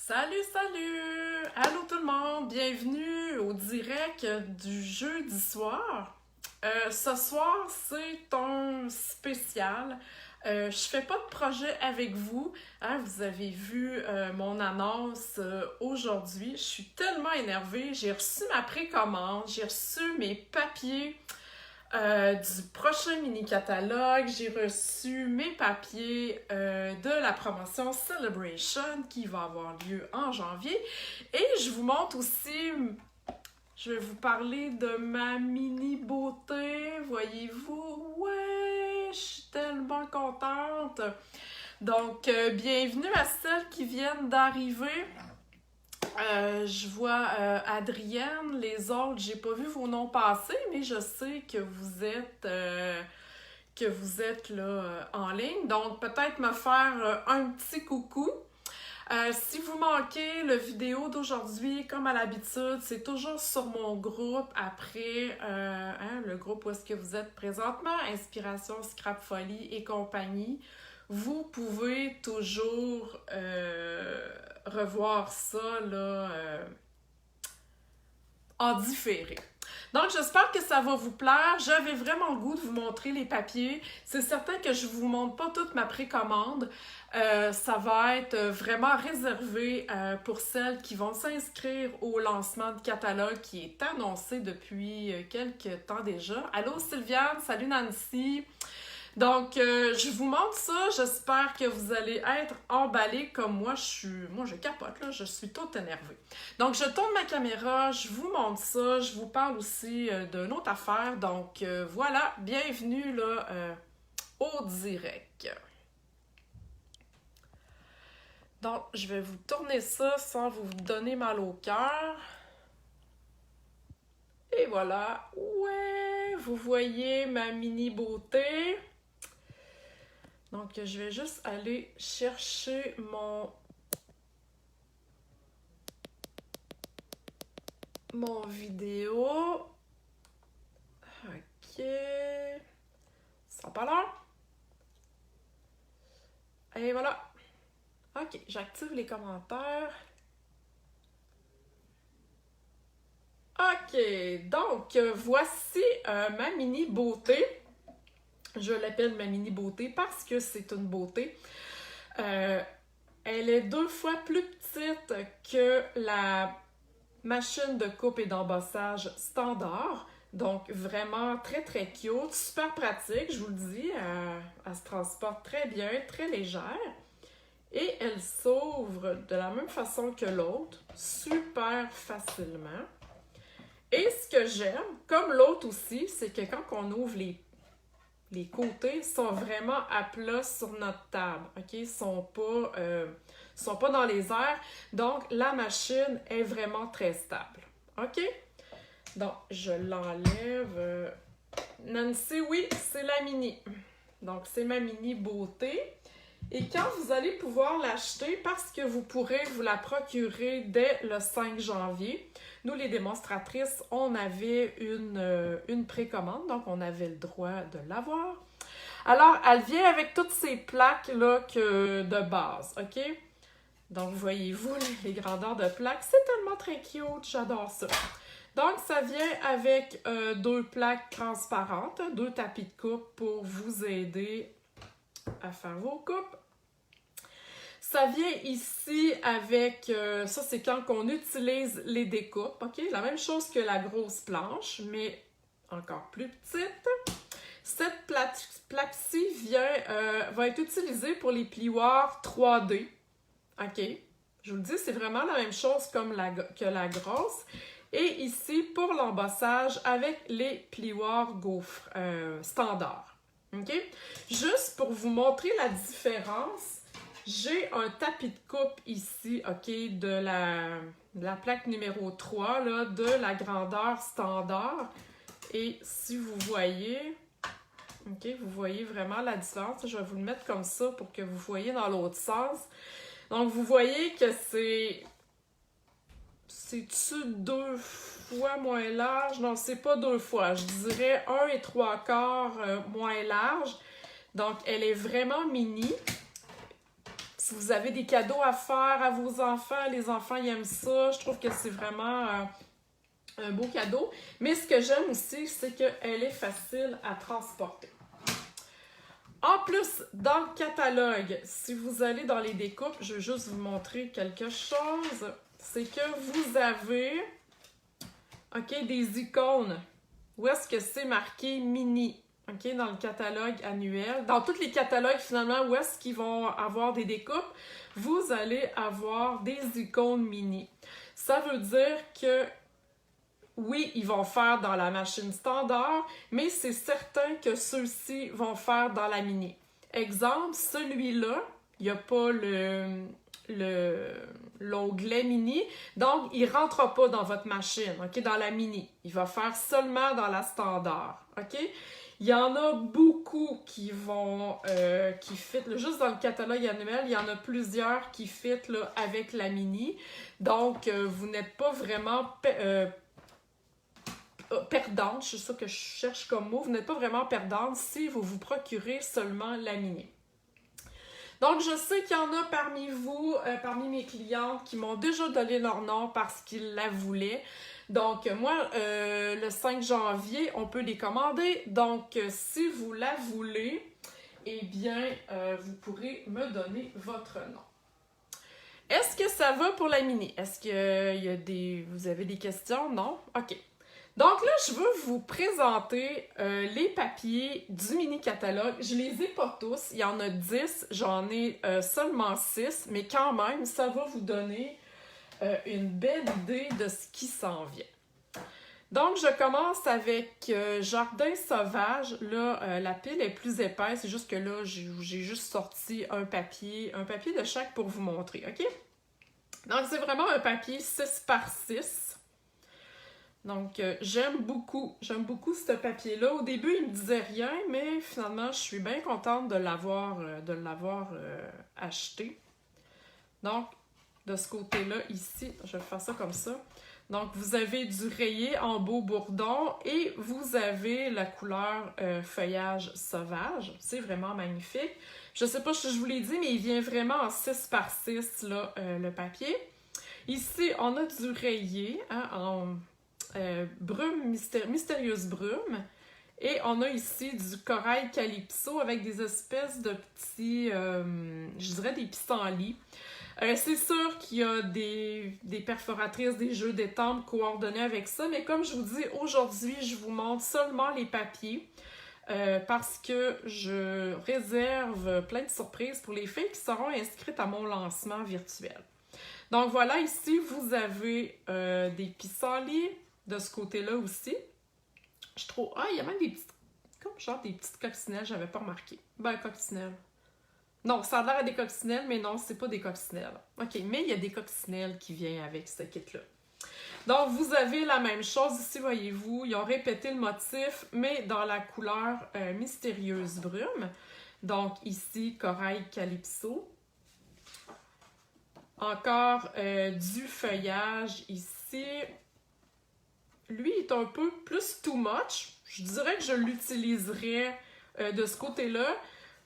Salut, salut! Allô tout le monde, bienvenue au direct du jeudi soir. Ce soir, c'est un spécial. Je fais pas de projet avec vous. Hein, vous avez vu mon annonce aujourd'hui. Je suis tellement énervée. J'ai reçu ma précommande, j'ai reçu mes papiers du prochain mini-catalogue. J'ai reçu mes papiers de la promotion Celebration qui va avoir lieu en janvier. Et je vous montre aussi, je vais vous parler de ma mini-beauté. Voyez-vous? Ouais, je suis tellement contente. Donc, bienvenue à celles qui viennent d'arriver. Je vois Adrienne, les autres, j'ai pas vu vos noms passer, mais je sais que vous êtes là en ligne. Donc, peut-être me faire un petit coucou. Si vous manquez la vidéo d'aujourd'hui, comme à l'habitude, c'est toujours sur mon groupe après, le groupe où est-ce que vous êtes présentement, Inspiration, Scrap Folie et compagnie. Vous pouvez toujours revoir ça là, en différé. Donc, j'espère que ça va vous plaire. J'avais vraiment le goût de vous montrer les papiers. C'est certain que je ne vous montre pas toute ma précommande. Ça va être vraiment réservé pour celles qui vont s'inscrire au lancement du catalogue qui est annoncé depuis quelques temps déjà. Allô Sylviane, salut Nancy! Donc, je vous montre ça. J'espère que vous allez être emballés comme moi. Je capote, là. Je suis toute énervée. Donc, je tourne ma caméra, je vous montre ça. Je vous parle aussi d'une autre affaire. Donc, voilà. Bienvenue, là, au direct. Donc, je vais vous tourner ça sans vous donner mal au cœur. Et voilà. Ouais, vous voyez ma mini beauté. Donc, je vais juste aller chercher mon vidéo. OK. Ça n'a pas l'air. Et voilà. OK, j'active les commentaires. OK, donc, voici ma mini beauté. Je l'appelle ma mini beauté parce que c'est une beauté. Elle est 2 fois plus petite que la machine de coupe et d'embossage standard. Donc, vraiment très, très cute. Super pratique, je vous le dis. Elle se transporte très bien, très légère. Et elle s'ouvre de la même façon que l'autre, super facilement. Et ce que j'aime, comme l'autre aussi, c'est que quand on ouvre les côtés sont vraiment à plat sur notre table, OK? Ils sont pas dans les airs. Donc, la machine est vraiment très stable, OK? Donc, je l'enlève. Nancy, oui, c'est la mini. Donc, c'est ma mini beauté. Et quand vous allez pouvoir l'acheter, parce que vous pourrez vous la procurer dès le 5 janvier, nous, les démonstratrices, on avait une précommande, donc on avait le droit de l'avoir. Alors, elle vient avec toutes ces plaques-là de base, OK? Donc, voyez-vous les grandeurs de plaques. C'est tellement très cute, j'adore ça. Donc, ça vient avec 2 plaques transparentes, 2 tapis de coupe pour vous aider à faire vos coupes. Ça vient ici avec, ça c'est quand on utilise les découpes, OK? La même chose que la grosse planche, mais encore plus petite. Cette plaque-ci va être utilisée pour les plioirs 3D, OK? Je vous le dis, c'est vraiment la même chose que la grosse. Et ici, pour l'embossage avec les plioirs gaufres standards, OK? Juste pour vous montrer la différence, j'ai un tapis de coupe ici, OK, de la plaque numéro 3, là, de la grandeur standard. Et si vous voyez, OK, vous voyez vraiment la différence. Je vais vous le mettre comme ça pour que vous voyez dans l'autre sens. Donc, vous voyez que c'est-tu 2 fois moins large? Non, c'est pas 2 fois. Je dirais 1 3/4 moins large. Donc, elle est vraiment mini. si vous avez des cadeaux à faire à vos enfants, les enfants ils aiment ça. Je trouve que c'est vraiment un beau cadeau. Mais ce que j'aime aussi, c'est qu'elle est facile à transporter. En plus, dans le catalogue, si vous allez dans les découpes, je vais juste vous montrer quelque chose. C'est que vous avez des icônes. Où est-ce que c'est marqué mini? Dans le catalogue annuel. Dans tous les catalogues, finalement, où est-ce qu'ils vont avoir des découpes, vous allez avoir des icônes mini. Ça veut dire que oui, ils vont faire dans la machine standard, mais c'est certain que ceux-ci vont faire dans la mini. Exemple, celui-là, il n'y a pas l'onglet mini, donc il ne rentre pas dans votre machine, dans la mini. Il va faire seulement dans la standard, Il y en a beaucoup qui vont, qui fit, juste dans le catalogue annuel, il y en a plusieurs qui fit là, avec la mini. Donc, vous n'êtes pas vraiment perdante, c'est ça que je cherche comme mot, vous n'êtes pas vraiment perdante si vous vous procurez seulement la mini. Donc, je sais qu'il y en a parmi vous, parmi mes clientes, qui m'ont déjà donné leur nom parce qu'ils la voulaient. Donc, moi, le 5 janvier, on peut les commander. Donc, si vous la voulez, eh bien, vous pourrez me donner votre nom. Est-ce que ça va pour la mini? Est-ce que vous avez des questions? Non? OK. Donc là, je veux vous présenter les papiers du mini-catalogue. Je les ai pas tous, il y en a 10, j'en ai seulement 6, mais quand même, ça va vous donner une belle idée de ce qui s'en vient. Donc, je commence avec Jardin sauvage. Là, la pile est plus épaisse, c'est juste que là, j'ai juste sorti un papier de chaque pour vous montrer, OK? Donc, c'est vraiment un papier 6 par 6. Donc, j'aime beaucoup ce papier-là. Au début, il me disait rien, mais finalement, je suis bien contente de l'avoir acheté. Donc, de ce côté-là, ici, je vais faire ça comme ça. Donc, vous avez du rayé en beau bourdon et vous avez la couleur feuillage sauvage. C'est vraiment magnifique. Je ne sais pas si je vous l'ai dit, mais il vient vraiment en 6 par 6, là, le papier. Ici, on a du rayé en brume, mystérieuse brume. Et on a ici du corail calypso avec des espèces de petits, je dirais des pissenlits. C'est sûr qu'il y a des perforatrices, des jeux d'étampes coordonnés avec ça, mais comme je vous dis, aujourd'hui, je vous montre seulement les papiers parce que je réserve plein de surprises pour les filles qui seront inscrites à mon lancement virtuel. Donc voilà, ici, vous avez des pissenlits de ce côté-là aussi. Je trouve... Ah, il y a même des petites... Comme genre des petites coccinelles, j'avais pas remarqué. Ben, coccinelles. Non, ça a l'air à des coccinelles, mais non, c'est pas des coccinelles. OK, mais il y a des coccinelles qui viennent avec ce kit-là. Donc, vous avez la même chose ici, voyez-vous. Ils ont répété le motif, mais dans la couleur mystérieuse brume. Donc, ici, corail calypso. Encore du feuillage ici. Lui est un peu plus too much. Je dirais que je l'utiliserais de ce côté-là,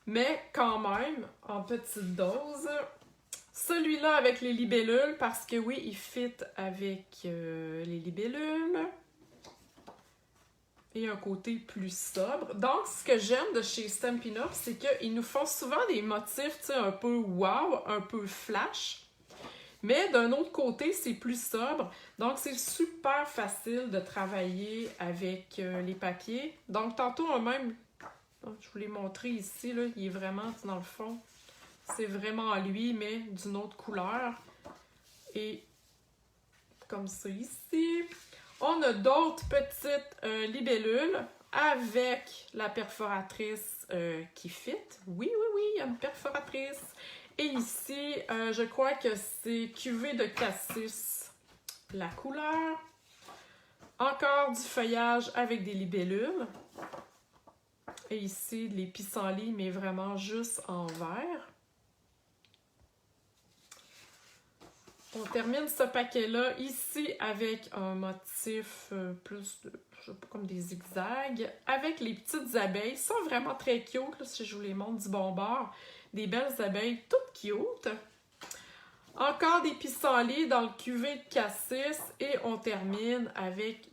mais quand même, en petite dose. Celui-là avec les libellules, parce que oui, il fit avec les libellules. Et un côté plus sobre. Donc, ce que j'aime de chez Stampin' Up, c'est qu'ils nous font souvent des motifs, tu sais, un peu wow, un peu flash. Mais d'un autre côté, c'est plus sobre. Donc, c'est super facile de travailler avec les papiers. Donc, tantôt, même, je vous l'ai montré ici, là, il est vraiment, dans le fond, c'est vraiment lui, mais d'une autre couleur. Et comme ça ici. On a d'autres petites libellules avec la perforatrice qui fit. Oui, il y a une perforatrice. Et ici, je crois que c'est cuvée de cassis, la couleur. Encore du feuillage avec des libellules. Et ici, les pissenlits, mais vraiment juste en vert. On termine ce paquet-là ici avec un motif plus de, je sais pas, comme des zigzags, avec les petites abeilles. Ils sont vraiment très cute, là, si je vous les montre du bon bord. Des belles abeilles toutes cute. Encore des pissenlits dans le cuvée de cassis. Et on termine avec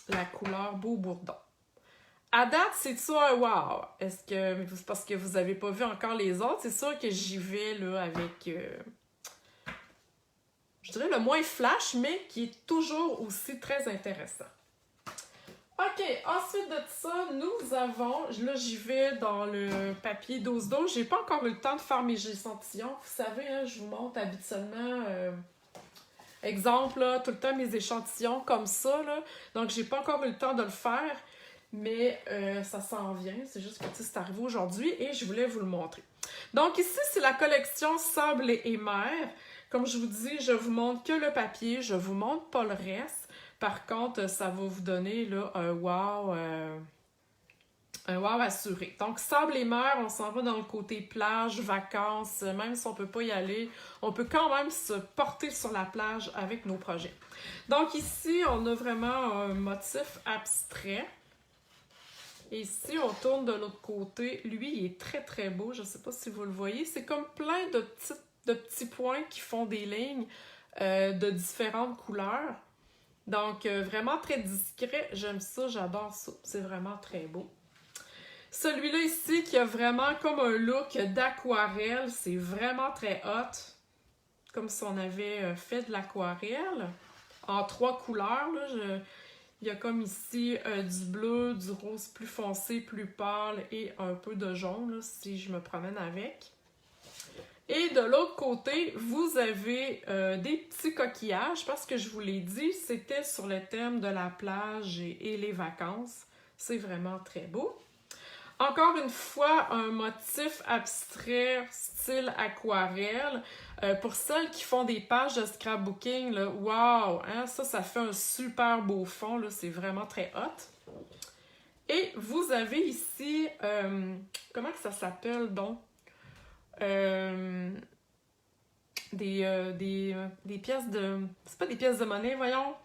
la couleur Beau Bourdon. À date, c'est-tu un wow? Est-ce que, parce que vous n'avez pas vu encore les autres, c'est sûr que j'y vais là avec, je dirais le moins flash, mais qui est toujours aussi très intéressant. OK, ensuite de ça, nous avons, là j'y vais dans le papier 12-12. J'ai pas encore eu le temps de faire mes échantillons. Vous savez, hein, je vous montre habituellement, exemple, là, tout le temps mes échantillons comme ça, là. Donc j'ai pas encore eu le temps de le faire. Mais ça s'en vient, c'est juste que c'est arrivé aujourd'hui et je voulais vous le montrer. Donc ici, c'est la collection Sable et Mer. Comme je vous dis, je vous montre que le papier, je vous montre pas le reste. Par contre, ça va vous donner là, un wow assuré. Donc Sable et Mer, on s'en va dans le côté plage, vacances, même si on peut pas y aller, on peut quand même se porter sur la plage avec nos projets. Donc ici, on a vraiment un motif abstrait. Et si on tourne de l'autre côté, lui, il est très très beau. Je ne sais pas si vous le voyez. C'est comme plein de petits points qui font des lignes de différentes couleurs. Donc, vraiment très discret. J'aime ça, j'adore ça. C'est vraiment très beau. Celui-là ici, qui a vraiment comme un look d'aquarelle. C'est vraiment très hot. Comme si on avait fait de l'aquarelle. En 3 couleurs, là. Il y a comme ici du bleu, du rose plus foncé, plus pâle et un peu de jaune, là, si je me promène avec. Et de l'autre côté, vous avez des petits coquillages, parce que je vous l'ai dit, c'était sur le thème de la plage et les vacances. C'est vraiment très beau. Encore une fois, un motif abstrait, style aquarelle. Pour celles qui font des pages de scrapbooking, là, wow! Hein, ça fait un super beau fond, là, c'est vraiment très hot. Et vous avez ici, comment que ça s'appelle donc? Des pièces de... C'est pas des pièces de monnaie, voyons.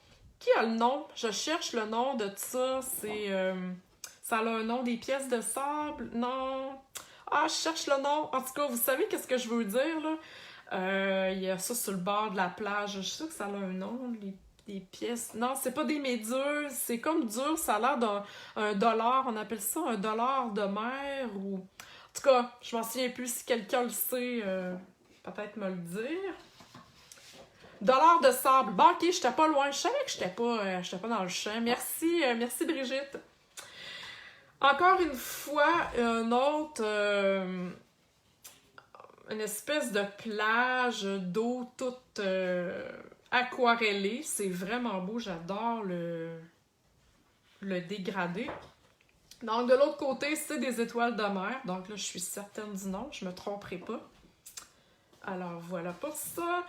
Qui a le nom? Je cherche le nom de ça, c'est... ça a un nom, des pièces de sable? Non. Ah, je cherche le nom. En tout cas, vous savez qu'est-ce que je veux dire, là? Il y a ça sur le bord de la plage. Je suis sûre que ça a un nom, les pièces. Non, c'est pas des méduses. C'est comme dur. Ça a l'air d'un dollar. On appelle ça un dollar de mer ou... En tout cas, je m'en souviens plus. Si quelqu'un le sait, peut-être me le dire. Dollar de sable. Bon, ok, j'étais pas loin. Je savais que j'étais pas dans le champ. Merci, merci Brigitte. Encore une fois, un autre, une espèce de plage d'eau toute aquarellée. C'est vraiment beau, j'adore le dégradé. Donc, de l'autre côté, c'est des étoiles de mer. Donc là, je suis certaine du nom, je me tromperai pas. Alors, voilà pour ça.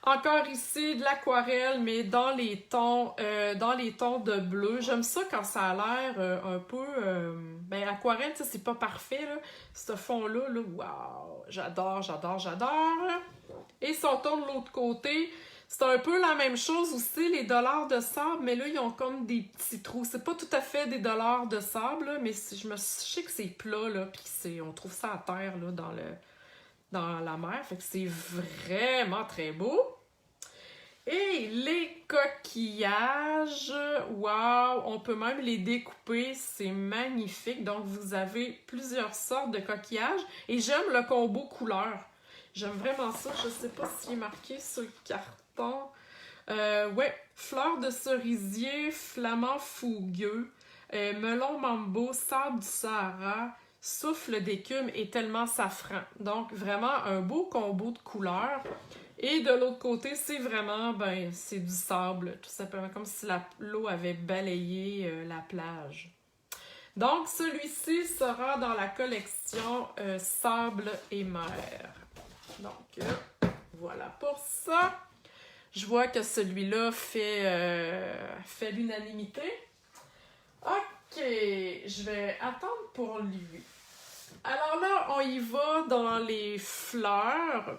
Encore ici, de l'aquarelle, mais dans les tons de bleu. J'aime ça quand ça a l'air un peu... ben, aquarelle, tu sais, c'est pas parfait, là. Ce fond-là, là, wow! J'adore, j'adore, j'adore! Et si on tourne de l'autre côté, c'est un peu la même chose aussi, les dollars de sable, mais là, ils ont comme des petits trous. C'est pas tout à fait des dollars de sable, là, mais je sais que c'est plat, là, puis on trouve ça à terre, là, dans la mer. Fait que c'est vraiment très beau. Et les coquillages, wow! On peut même les découper, c'est magnifique. Donc, vous avez plusieurs sortes de coquillages. Et j'aime le combo couleur. J'aime vraiment ça. Je sais pas s'il est marqué sur le carton. Ouais, fleurs de cerisier, flamand fougueux, melon mambo, sable du Sahara, souffle d'écume et tellement safran. Donc, vraiment un beau combo de couleurs. Et de l'autre côté, c'est vraiment, c'est du sable, tout simplement, comme si l'eau avait balayé la plage. Donc, celui-ci sera dans la collection Sable et Mer. Donc, voilà pour ça. Je vois que celui-là fait l'unanimité. OK, je vais attendre pour lui. Alors là, on y va dans les fleurs.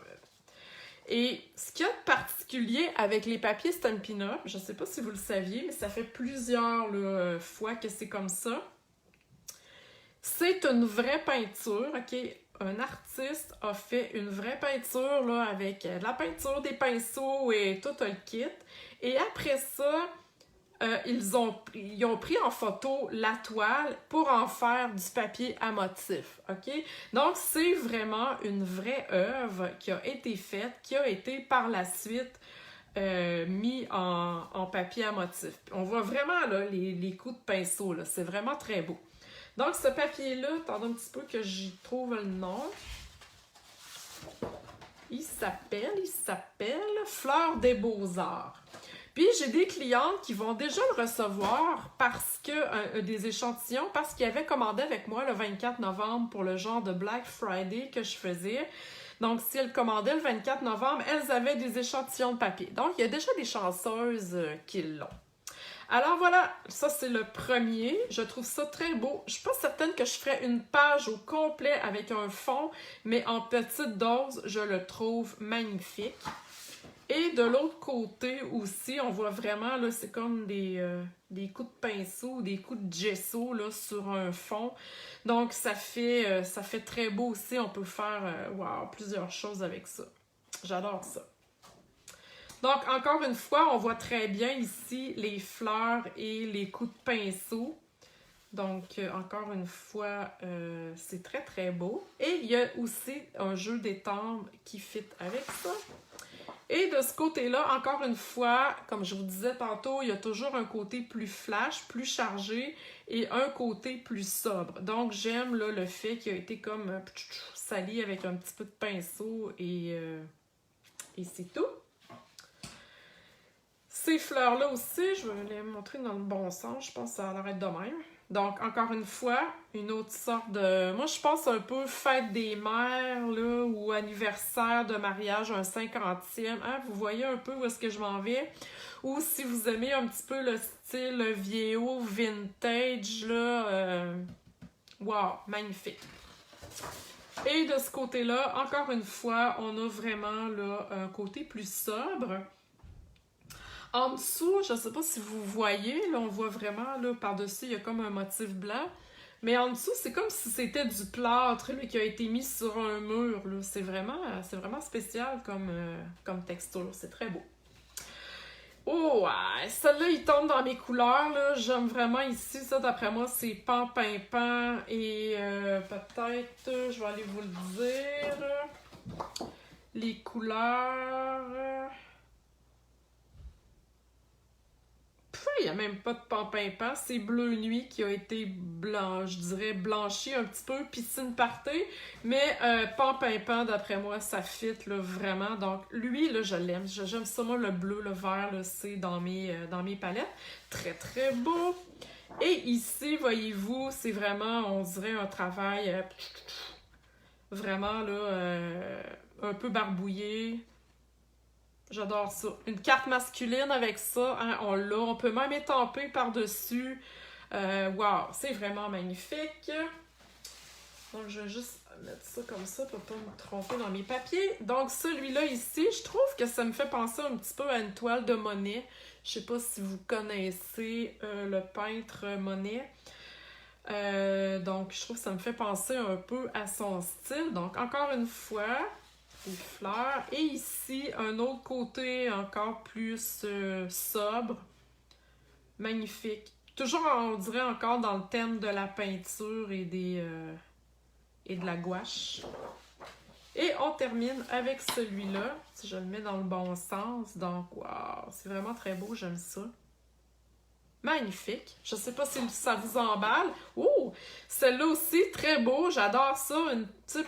Et ce qu'il y a de particulier avec les papiers Stampin' Up, je ne sais pas si vous le saviez, mais ça fait plusieurs fois que c'est comme ça, C'est une vraie peinture, OK? Un artiste a fait une vraie peinture, là, avec de la peinture, des pinceaux et tout le kit. Et après ça, ils ont pris en photo la toile pour en faire du papier à motif, OK? Donc, c'est vraiment une vraie œuvre qui a été faite, qui a été par la suite mis en papier à motif. On voit vraiment là, les coups de pinceau, là. C'est vraiment très beau. Donc, ce papier-là, attendez un petit peu que j'y trouve le nom. Il s'appelle Fleur des Beaux-Arts. Puis, j'ai des clientes qui vont déjà le recevoir parce que des échantillons, parce qu'ils avaient commandé avec moi le 24 novembre pour le genre de Black Friday que je faisais. Donc, si elles commandaient le 24 novembre, elles avaient des échantillons de papier. Donc, il y a déjà des chanceuses qui l'ont. Alors voilà, ça c'est le premier. Je trouve ça très beau. Je suis pas certaine que je ferais une page au complet avec un fond, mais en petite dose, je le trouve magnifique. Et de l'autre côté aussi, on voit vraiment, là, c'est comme des coups de pinceau, des coups de gesso là, sur un fond. Donc, ça fait très beau aussi. On peut faire plusieurs choses avec ça. J'adore ça. Donc, encore une fois, on voit très bien ici les fleurs et les coups de pinceau. Donc, encore une fois, c'est très, très beau. Et il y a aussi un jeu d'étampes qui fit avec ça. Et de ce côté-là, encore une fois, comme je vous disais tantôt, il y a toujours un côté plus flash, plus chargé et un côté plus sobre. Donc, j'aime là, le fait qu'il a été comme sali avec un petit peu de pinceau et c'est tout. Ces fleurs-là aussi, je vais les montrer dans le bon sens, je pense que ça a l'air d'être de même. Donc, encore une fois, une autre sorte de... Moi, je pense un peu fête des mères, là, ou anniversaire de mariage, un 50e. Hein? Vous voyez un peu où est-ce que je m'en vais? Ou si vous aimez un petit peu le style vieillot, vintage, là, wow, magnifique. Et de ce côté-là, encore une fois, on a vraiment là, un côté plus sobre. En dessous, je ne sais pas si vous voyez, là, on voit vraiment, là, par-dessus, il y a comme un motif blanc. Mais en dessous, c'est comme si c'était du plâtre là, qui a été mis sur un mur. Là. C'est vraiment spécial comme texture. C'est très beau. Oh, ouais, celle-là, il tombe dans mes couleurs. Là. J'aime vraiment ici. Ça, d'après moi, c'est pan-pin-pan. Et peut-être, je vais aller vous le dire. Les couleurs... Il n'y a même pas de pan-pin-pan, c'est Bleu Nuit qui a été blanc, je dirais blanchi un petit peu, piscine party, mais pan-pin-pan, d'après moi, ça fit là, vraiment. Donc, lui, là, je l'aime. J'aime ça, moi, le bleu, le vert, là, c'est dans mes palettes. Très, très beau. Et ici, voyez-vous, c'est vraiment, on dirait un travail vraiment, là, un peu barbouillé. J'adore ça. Une carte masculine avec ça, hein, on l'a. On peut même étamper par-dessus. Wow, c'est vraiment magnifique. Donc, je vais juste mettre ça comme ça pour ne pas me tromper dans mes papiers. Donc, celui-là ici, je trouve que ça me fait penser un petit peu à une toile de Monet. Je sais pas si vous connaissez le peintre Monet. Donc, je trouve que ça me fait penser un peu à son style. Donc, encore une fois... des fleurs. Et ici, un autre côté encore plus sobre. Magnifique. Toujours, on dirait encore dans le thème de la peinture et et de la gouache. Et on termine avec celui-là, si je le mets dans le bon sens. Donc, wow, c'est vraiment très beau, j'aime ça. Magnifique. Je sais pas si ça vous emballe. Oh! Celle-là aussi, très beau. J'adore ça.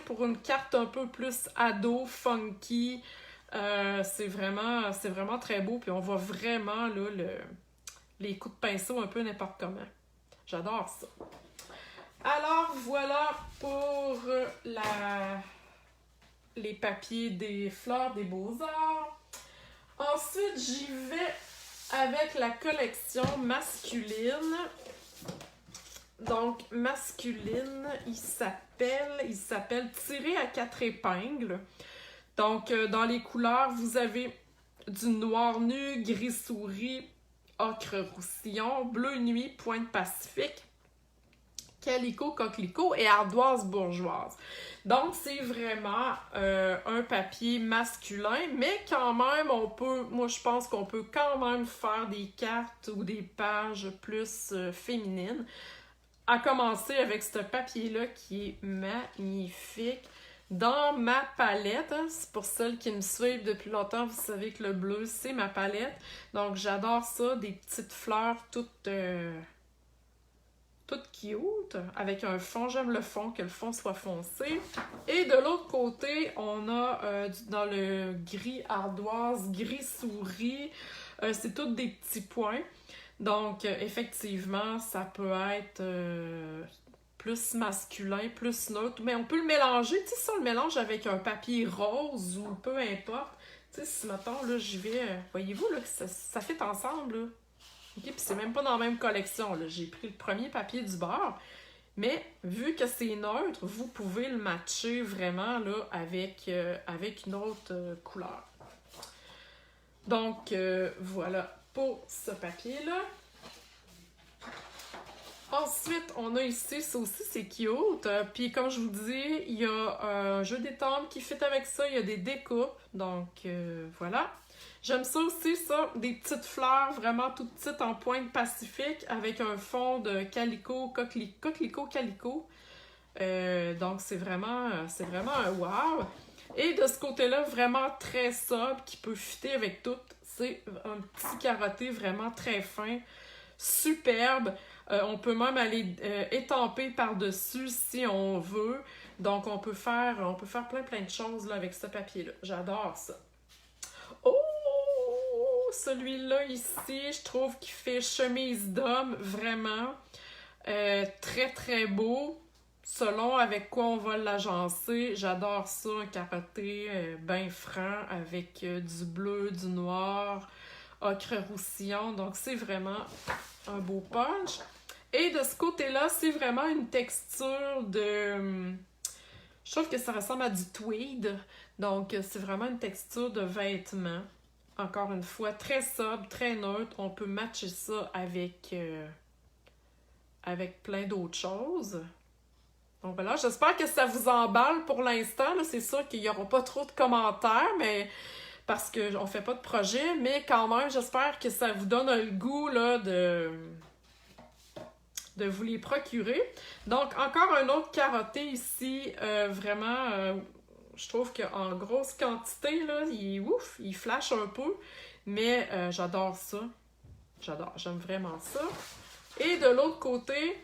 Pour une carte un peu plus ado, funky. C'est vraiment très beau. Puis on voit vraiment là, les coups de pinceau un peu n'importe comment. J'adore ça. Alors, voilà pour les papiers des fleurs des beaux-arts. Ensuite, j'y vais avec la collection masculine. Donc, masculine, il s'appelle Tiré à 4 épingles. Donc, dans les couleurs, vous avez du noir nu, gris souris, ocre roussillon, bleu nuit, pointe pacifique, Calico Coquelicot et Ardoise Bourgeoise. Donc, c'est vraiment un papier masculin, mais quand même, moi je pense qu'on peut quand même faire des cartes ou des pages plus féminines. À commencer avec ce papier-là qui est magnifique. Dans ma palette, hein, c'est pour celles qui me suivent depuis longtemps, vous savez que le bleu, c'est ma palette. Donc, j'adore ça, des petites fleurs toutes cute, avec un fond. J'aime le fond, que le fond soit foncé. Et de l'autre côté, on a dans le gris ardoise, gris souris. C'est tous des petits points. Donc, effectivement, ça peut être plus masculin, plus neutre. Mais on peut le mélanger. Tu sais, si on le mélange avec un papier rose ou peu importe. Tu sais, si, mettons, là, j'y vais... voyez-vous, là, ça fit ensemble, là. OK, puis c'est même pas dans la même collection, là. J'ai pris le premier papier du bord. Mais, vu que c'est neutre, vous pouvez le matcher vraiment, là, avec une autre couleur. Donc, voilà pour ce papier-là. Ensuite, on a ici, ça aussi c'est cute. Puis comme je vous dis, il y a un jeu d'étampes qui fit avec ça, il y a des découpes. Donc voilà. J'aime ça aussi, ça, des petites fleurs vraiment toutes petites en pointe pacifique avec un fond de calico, coquelicot calico. Donc c'est vraiment un wow. Et de ce côté-là, vraiment très sobre, qui peut fitter avec tout. C'est un petit carotté vraiment très fin, superbe. On peut même aller étamper par-dessus si on veut. Donc, on peut faire plein de choses là, avec ce papier-là. J'adore ça. Oh! Celui-là ici, je trouve qu'il fait chemise d'homme, vraiment. Très, très beau. Selon avec quoi on va l'agencer. J'adore ça, un carotté bien franc avec du bleu, du noir, ocre roussillon. Donc, c'est vraiment un beau punch. Et de ce côté-là, c'est vraiment une texture de... Je trouve que ça ressemble à du tweed. Donc, c'est vraiment une texture de vêtement. Encore une fois, très sobre, très neutre. On peut matcher ça avec plein d'autres choses. Donc voilà, j'espère que ça vous emballe pour l'instant. C'est sûr qu'il n'y aura pas trop de commentaires, mais parce qu'on ne fait pas de projet. Mais quand même, j'espère que ça vous donne le goût là, de vous les procurer. Donc, encore un autre carotté ici, vraiment, je trouve qu'en grosse quantité, là, il flash un peu, mais j'adore ça. J'aime vraiment ça. Et de l'autre côté,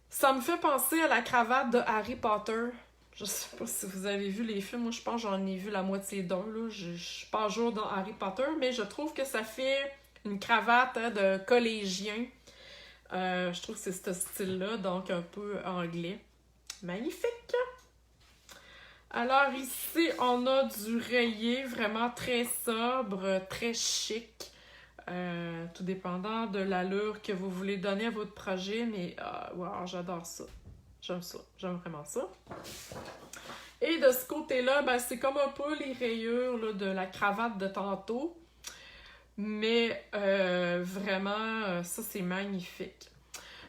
ça me fait penser à la cravate de Harry Potter. Je sais pas si vous avez vu les films, moi je pense que j'en ai vu la moitié d'un, là. Je suis pas à jour dans Harry Potter, mais je trouve que ça fait une cravate de collégien. Je trouve que c'est ce style-là, donc un peu anglais. Magnifique! Alors ici, on a du rayé vraiment très sobre, très chic. Tout dépendant de l'allure que vous voulez donner à votre projet, mais wow, j'adore ça. J'aime ça. J'aime vraiment ça. Et de ce côté-là, ben, c'est comme un peu les rayures là, de la cravate de tantôt. Mais vraiment, ça c'est magnifique.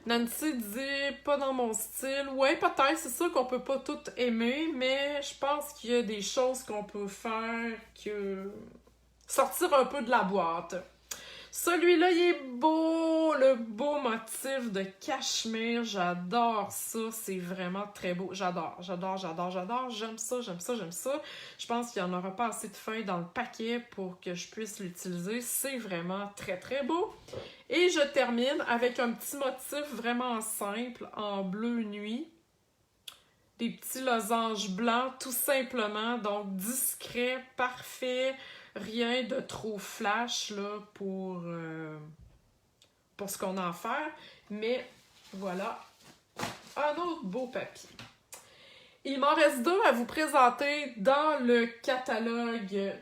Nancy dit pas dans mon style. Ouais, peut-être, c'est sûr qu'on peut pas tout aimer, mais je pense qu'il y a des choses qu'on peut faire que sortir un peu de la boîte. Celui-là, il est beau, le beau motif de cachemire, j'adore ça, c'est vraiment très beau, j'adore, j'aime ça. Je pense qu'il n'y en aura pas assez de feuilles dans le paquet pour que je puisse l'utiliser, c'est vraiment très très beau. Et je termine avec un petit motif vraiment simple en bleu nuit, des petits losanges blancs tout simplement, donc discret, parfait. Rien de trop flash là, pour ce qu'on a à faire. Mais voilà, un autre beau papier. Il m'en reste deux à vous présenter dans le catalogue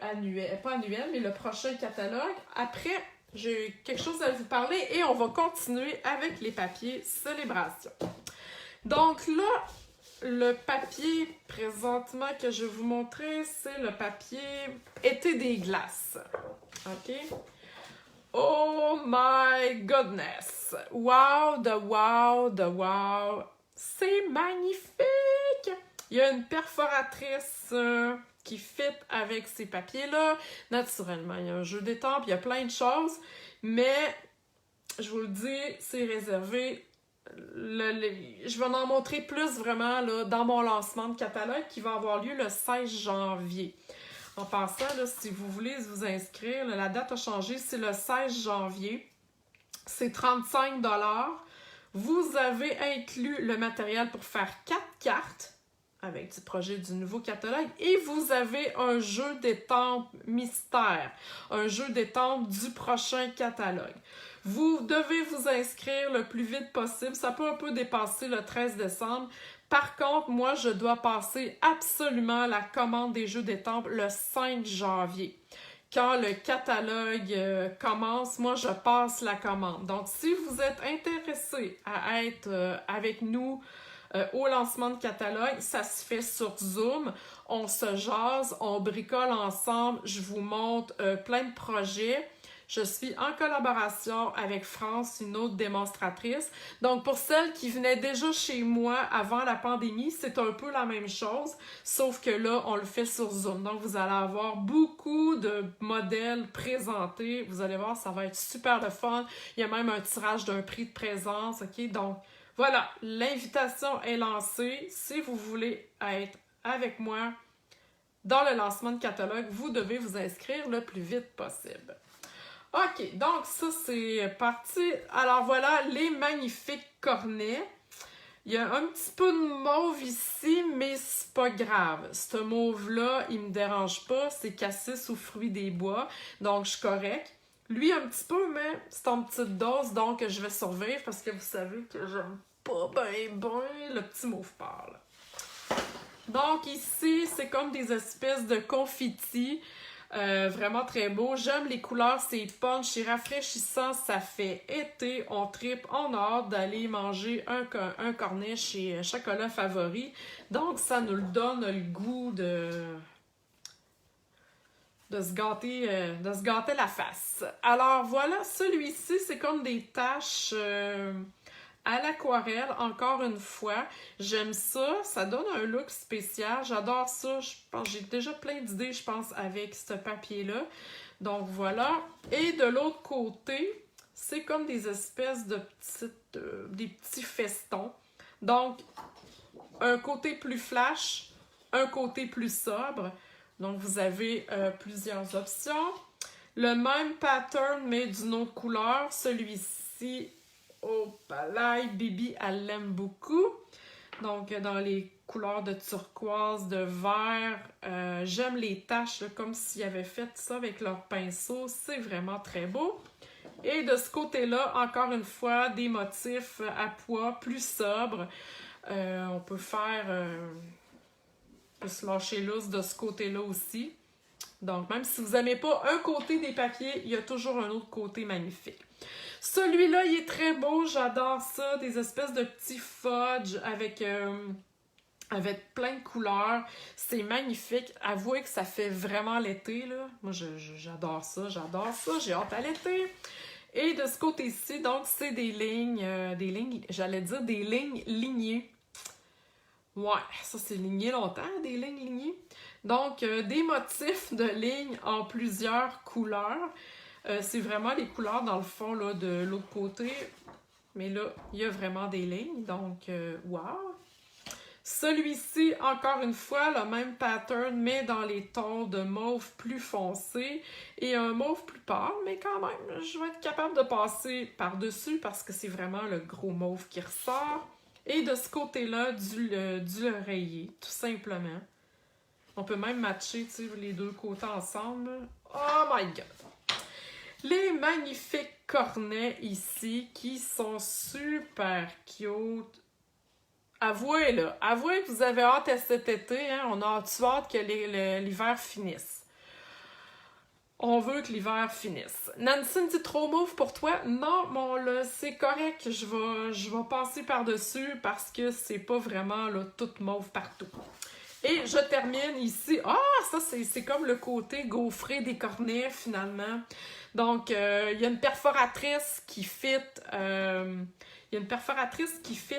annuel. Pas annuel, mais le prochain catalogue. Après, j'ai quelque chose à vous parler et on va continuer avec les papiers Célébration. Donc là, le papier présentement que je vais vous montrer, c'est le papier Été des glaces. OK? Oh my goodness! Wow, de wow, de wow! C'est magnifique! Il y a une perforatrice qui fit avec ces papiers-là. Naturellement, il y a un jeu d'étampes, il y a plein de choses, mais je vous le dis, c'est réservé. Je vais en montrer plus vraiment là, dans mon lancement de catalogue qui va avoir lieu le 16 janvier. En passant, là, si vous voulez vous inscrire, là, la date a changé, c'est le 16 janvier. C'est 35 $. Vous avez inclus le matériel pour faire 4 cartes avec du projet du nouveau catalogue et vous avez un jeu d'étampes mystère, un jeu d'étampes du prochain catalogue. Vous devez vous inscrire le plus vite possible. Ça peut un peu dépasser le 13 décembre. Par contre, moi, je dois passer absolument la commande des jeux d'étampes le 5 janvier. Quand le catalogue commence, moi, je passe la commande. Donc, si vous êtes intéressé à être avec nous au lancement de catalogue, ça se fait sur Zoom. On se jase, on bricole ensemble. Je vous montre plein de projets. Je suis en collaboration avec France, une autre démonstratrice. Donc, pour celles qui venaient déjà chez moi avant la pandémie, c'est un peu la même chose, sauf que là, on le fait sur Zoom. Donc, vous allez avoir beaucoup de modèles présentés. Vous allez voir, ça va être super le fun. Il y a même un tirage d'un prix de présence, OK? Donc, voilà, l'invitation est lancée. Si vous voulez être avec moi dans le lancement de catalogue, vous devez vous inscrire le plus vite possible. OK, donc ça, c'est parti. Alors voilà, les magnifiques cornets. Il y a un petit peu de mauve ici, mais c'est pas grave. Ce mauve-là, il me dérange pas. C'est cassis aux fruits des bois, donc je suis correcte. Lui, un petit peu, mais c'est en petite dose, donc je vais survivre parce que vous savez que j'aime pas ben le petit mauve pâle. Donc ici, c'est comme des espèces de confettis. Vraiment très beau. J'aime les couleurs, c'est punch, c'est rafraîchissant, ça fait été. On tripe, on a hâte d'aller manger un cornet chez Chocolat Favori. Donc, ça nous donne le goût de se gâter la face. Alors, voilà, celui-ci, c'est comme des taches à l'aquarelle, encore une fois. J'aime ça, ça donne un look spécial. J'adore ça. Je pense j'ai déjà plein d'idées, je pense, avec ce papier-là. Donc voilà. Et de l'autre côté, c'est comme des espèces de des petits festons. Donc, un côté plus flash, un côté plus sobre. Donc, vous avez plusieurs options. Le même pattern, mais d'une autre couleur. Celui-ci, oh, palais, Bibi, elle l'aime beaucoup. Donc, dans les couleurs de turquoise, de vert, j'aime les taches, là, comme s'ils avaient fait ça avec leur pinceau. C'est vraiment très beau. Et de ce côté-là, encore une fois, des motifs à pois plus sobres. On peut faire... on peut se lâcher lousse de ce côté-là aussi. Donc, même si vous n'aimez pas un côté des papiers, il y a toujours un autre côté magnifique. Celui-là, il est très beau, j'adore ça, des espèces de petits fudge avec plein de couleurs. C'est magnifique. Avouez que ça fait vraiment l'été, là. Moi, j'adore ça, j'ai hâte à l'été. Et de ce côté-ci, donc, c'est des lignes, j'allais dire des lignes lignées. Ouais, ça c'est ligné longtemps, des lignes lignées. Donc, des motifs de lignes en plusieurs couleurs. C'est vraiment les couleurs, dans le fond, là, de l'autre côté. Mais là, il y a vraiment des lignes. Donc, wow! Celui-ci, encore une fois, le même pattern, mais dans les tons de mauve plus foncé et un mauve plus pâle. Mais quand même, je vais être capable de passer par-dessus parce que c'est vraiment le gros mauve qui ressort. Et de ce côté-là, du oreiller, tout simplement. On peut même matcher, tu sais, les deux côtés ensemble. Oh my God! Les magnifiques cornets ici qui sont super cute. Avouez, là, avouez que vous avez hâte à cet été, hein? On a hâte que l'hiver finisse. On veut que l'hiver finisse. Nancy, une petite trop mauve pour toi? Non, mon là, c'est correct. Je vais passer par-dessus parce que c'est pas vraiment là, toute mauve partout. Et je termine ici. Ah, ça, c'est comme le côté gaufré des cornets, finalement. Donc, il y a une perforatrice qui fit... il y a une perforatrice qui fit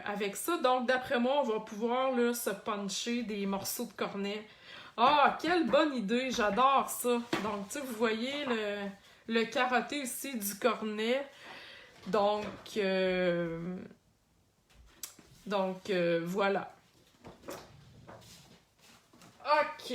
avec ça. Donc, d'après moi, on va pouvoir là, se puncher des morceaux de cornet. Ah, quelle bonne idée! J'adore ça! Donc, tu sais, vous voyez le carotté aussi du cornet. Donc, voilà. OK.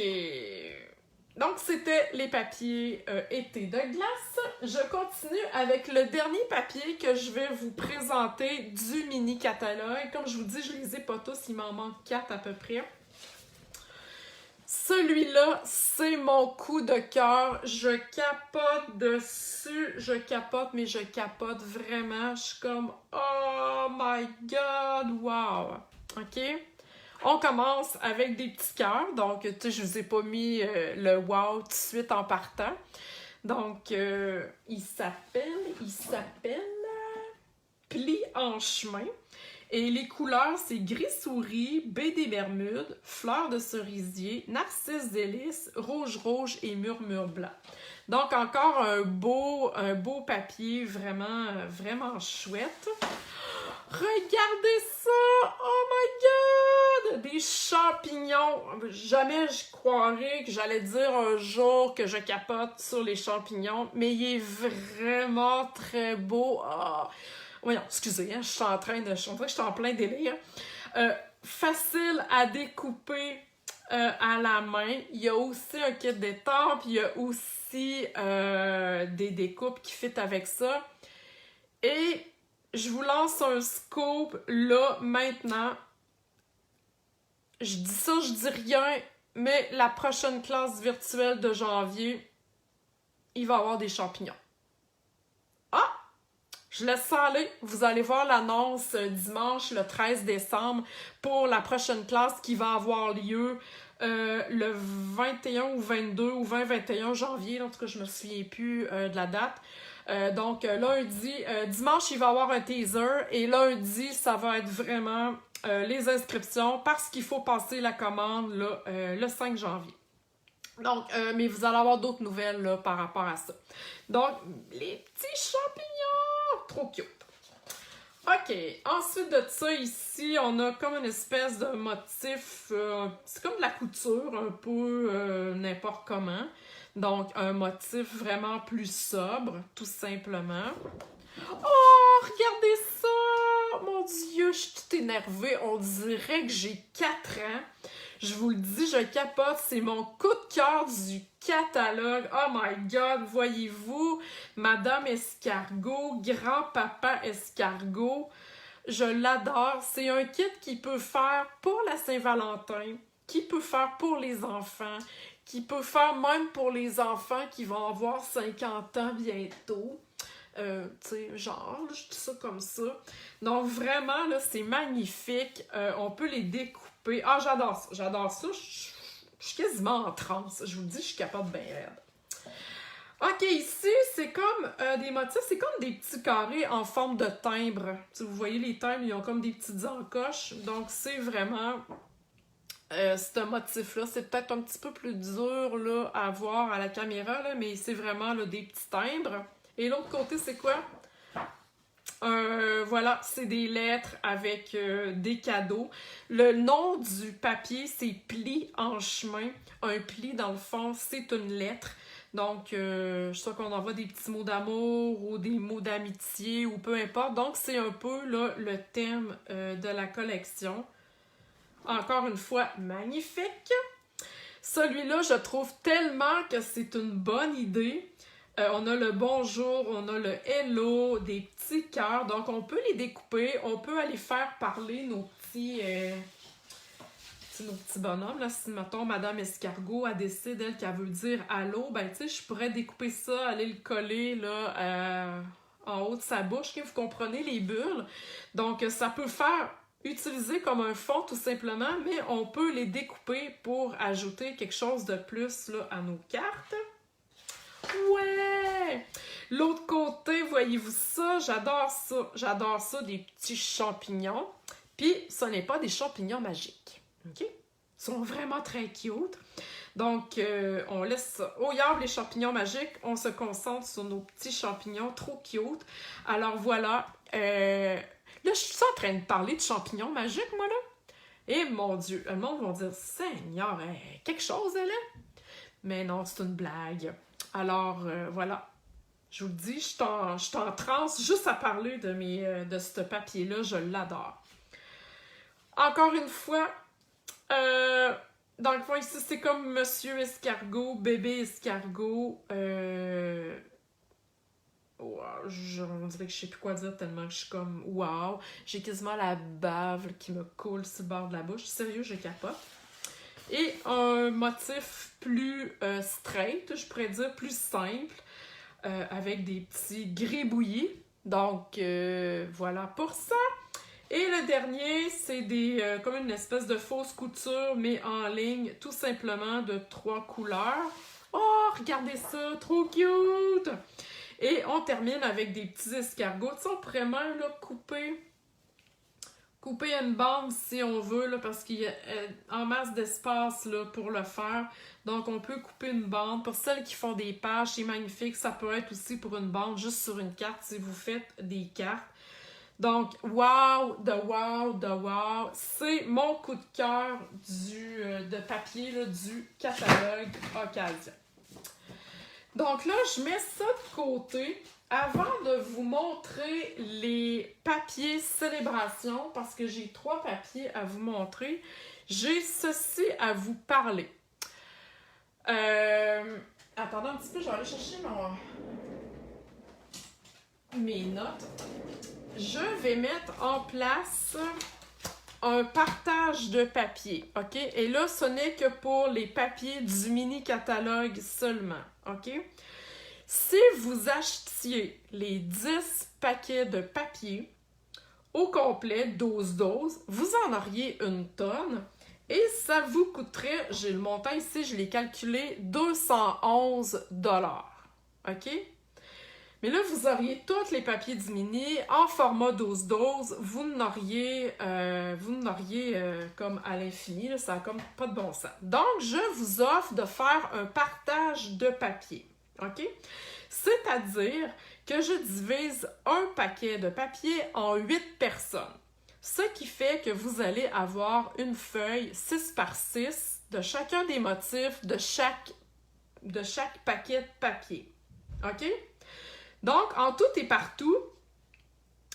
Donc, c'était les papiers été de glace. Je continue avec le dernier papier que je vais vous présenter du mini-catalogue. Comme je vous dis, je les ai pas tous. Il m'en manque 4 à peu près. Celui-là, c'est mon coup de cœur. Je capote dessus. Je capote, mais je capote vraiment. Je suis comme, oh my God, wow. OK? On commence avec des petits cœurs. Donc, tu sais, je vous ai pas mis le wow tout de suite en partant. Donc, il s'appelle Pli en chemin. Et les couleurs, c'est gris souris, baie des Bermudes, fleurs de cerisier, narcisse délice, rouge et murmure blanc. Donc, encore un beau papier vraiment chouette. Regardez ça! Oh my God! Des champignons! Jamais je croirais que j'allais dire un jour que je capote sur les champignons, mais il est vraiment très beau. Oh. Voyons, excusez, hein, je suis en plein délire. Facile à découper à la main. Il y a aussi un kit d'étampes, il y a aussi des découpes qui fit avec ça. Et je vous lance un scoop là, maintenant. Je dis ça, je dis rien, mais la prochaine classe virtuelle de janvier, il va y avoir des champignons. Ah! Je laisse ça aller. Vous allez voir l'annonce dimanche, le 13 décembre, pour la prochaine classe qui va avoir lieu le 21 ou 22 ou 20-21 janvier. En tout cas, je me souviens plus de la date. Donc, lundi, dimanche, il va y avoir un teaser. Et lundi, ça va être vraiment les inscriptions parce qu'il faut passer la commande là, le 5 janvier. Donc, mais vous allez avoir d'autres nouvelles là, par rapport à ça. Donc, les petits champignons! Trop cute! OK, ensuite de ça, ici, on a comme une espèce de motif, c'est comme de la couture, un peu n'importe comment. Donc, un motif vraiment plus sobre, tout simplement. Oh, regardez ça! Mon Dieu, je suis toute énervée. On dirait que j'ai 4 ans. Je vous le dis, je capote. C'est mon coup de cœur du catalogue. Oh my God! Voyez-vous? Madame Escargot, Grand-Papa Escargot. Je l'adore. C'est un kit qui peut faire pour la Saint-Valentin, qui peut faire pour les enfants, qui peut faire même pour les enfants qui vont avoir 50 ans bientôt. Tu sais, genre, je dis ça comme ça. Donc, vraiment, là, c'est magnifique. On peut les découper. Ah, j'adore ça. J'adore ça. Je suis quasiment en transe. Je vous le dis, je capote bien raide. OK, ici, c'est comme des motifs. C'est comme des petits carrés en forme de timbre. Tu sais, vous voyez, les timbres, ils ont comme des petites encoches. Donc, c'est vraiment... ce motif-là, c'est peut-être un petit peu plus dur là, à voir à la caméra, là, mais c'est vraiment là, des petits timbres. Et l'autre côté, c'est quoi? Voilà, c'est des lettres avec des cadeaux. Le nom du papier, c'est Pli en chemin. Un pli, dans le fond, c'est une lettre. Donc, je sais qu'on envoie des petits mots d'amour ou des mots d'amitié ou peu importe. Donc, c'est un peu là, le thème de la collection. Encore une fois, magnifique. Celui-là, je trouve tellement que c'est une bonne idée. On a le bonjour, on a le hello, des petits cœurs. Donc, on peut les découper. On peut aller faire parler nos petits bonhommes. Là, si, mettons, Madame Escargot, elle décide, elle, qu'elle veut dire allô, ben, tu sais, je pourrais découper ça, aller le coller, là, en haut de sa bouche. Vous comprenez les bulles? Donc, ça peut faire utiliser comme un fond tout simplement, mais on peut les découper pour ajouter quelque chose de plus là, à nos cartes. Ouais! L'autre côté, voyez-vous ça? J'adore ça. J'adore ça, des petits champignons. Puis, ce n'est pas des champignons magiques. OK? sont vraiment très cute. Donc, on laisse au yard les champignons magiques. On se concentre sur nos petits champignons trop cute. Alors voilà. Là, je suis en train de parler de champignons magiques, moi, là. Et mon Dieu, le monde va dire, Seigneur, quelque chose, elle est. Mais non, c'est une blague. Alors, voilà. Je vous le dis, je suis en transe juste à parler de ce papier-là. Je l'adore. Encore une fois, dans le fond, ici, c'est comme Monsieur Escargot, Bébé Escargot. Wow, on dirait que je sais plus quoi dire tellement que je suis comme wow. J'ai quasiment la bave qui me coule sur le bord de la bouche. Sérieux, je capote. Et un motif plus straight, je pourrais dire, plus simple, avec des petits gribouillis. Donc, voilà pour ça. Et le dernier, c'est comme une espèce de fausse couture, mais en ligne, tout simplement de 3 couleurs. Oh, regardez ça, trop cute! Et on termine avec des petits escargots. Tu sais, on pourrait même là, couper une bande si on veut, là, parce qu'il y a en masse d'espace là, pour le faire. Donc, on peut couper une bande. Pour celles qui font des pages, c'est magnifique. Ça peut être aussi pour une bande, juste sur une carte, si vous faites des cartes. Donc, wow, c'est mon coup de cœur de papier là, du catalogue Occasion. Donc là, je mets ça de côté avant de vous montrer les papiers célébration, parce que j'ai 3 papiers à vous montrer. J'ai ceci à vous parler. Attendez un petit peu, je vais aller chercher mes notes. Je vais mettre en place un partage de papier, OK? Et là, ce n'est que pour les papiers du mini-catalogue seulement, OK? Si vous achetiez les 10 paquets de papier au complet, 12 doses, vous en auriez une tonne et ça vous coûterait, j'ai le montant ici, je l'ai calculé, 211 $, OK? Mais là, vous auriez tous les papiers du mini en format 12 doses. Vous n'auriez comme à l'infini, là, ça n'a comme pas de bon sens. Donc, je vous offre de faire un partage de papier. OK? C'est-à-dire que je divise un paquet de papier en 8 personnes. Ce qui fait que vous allez avoir une feuille 6 par 6 de chacun des motifs de chaque paquet de papier. OK? Donc, en tout et partout,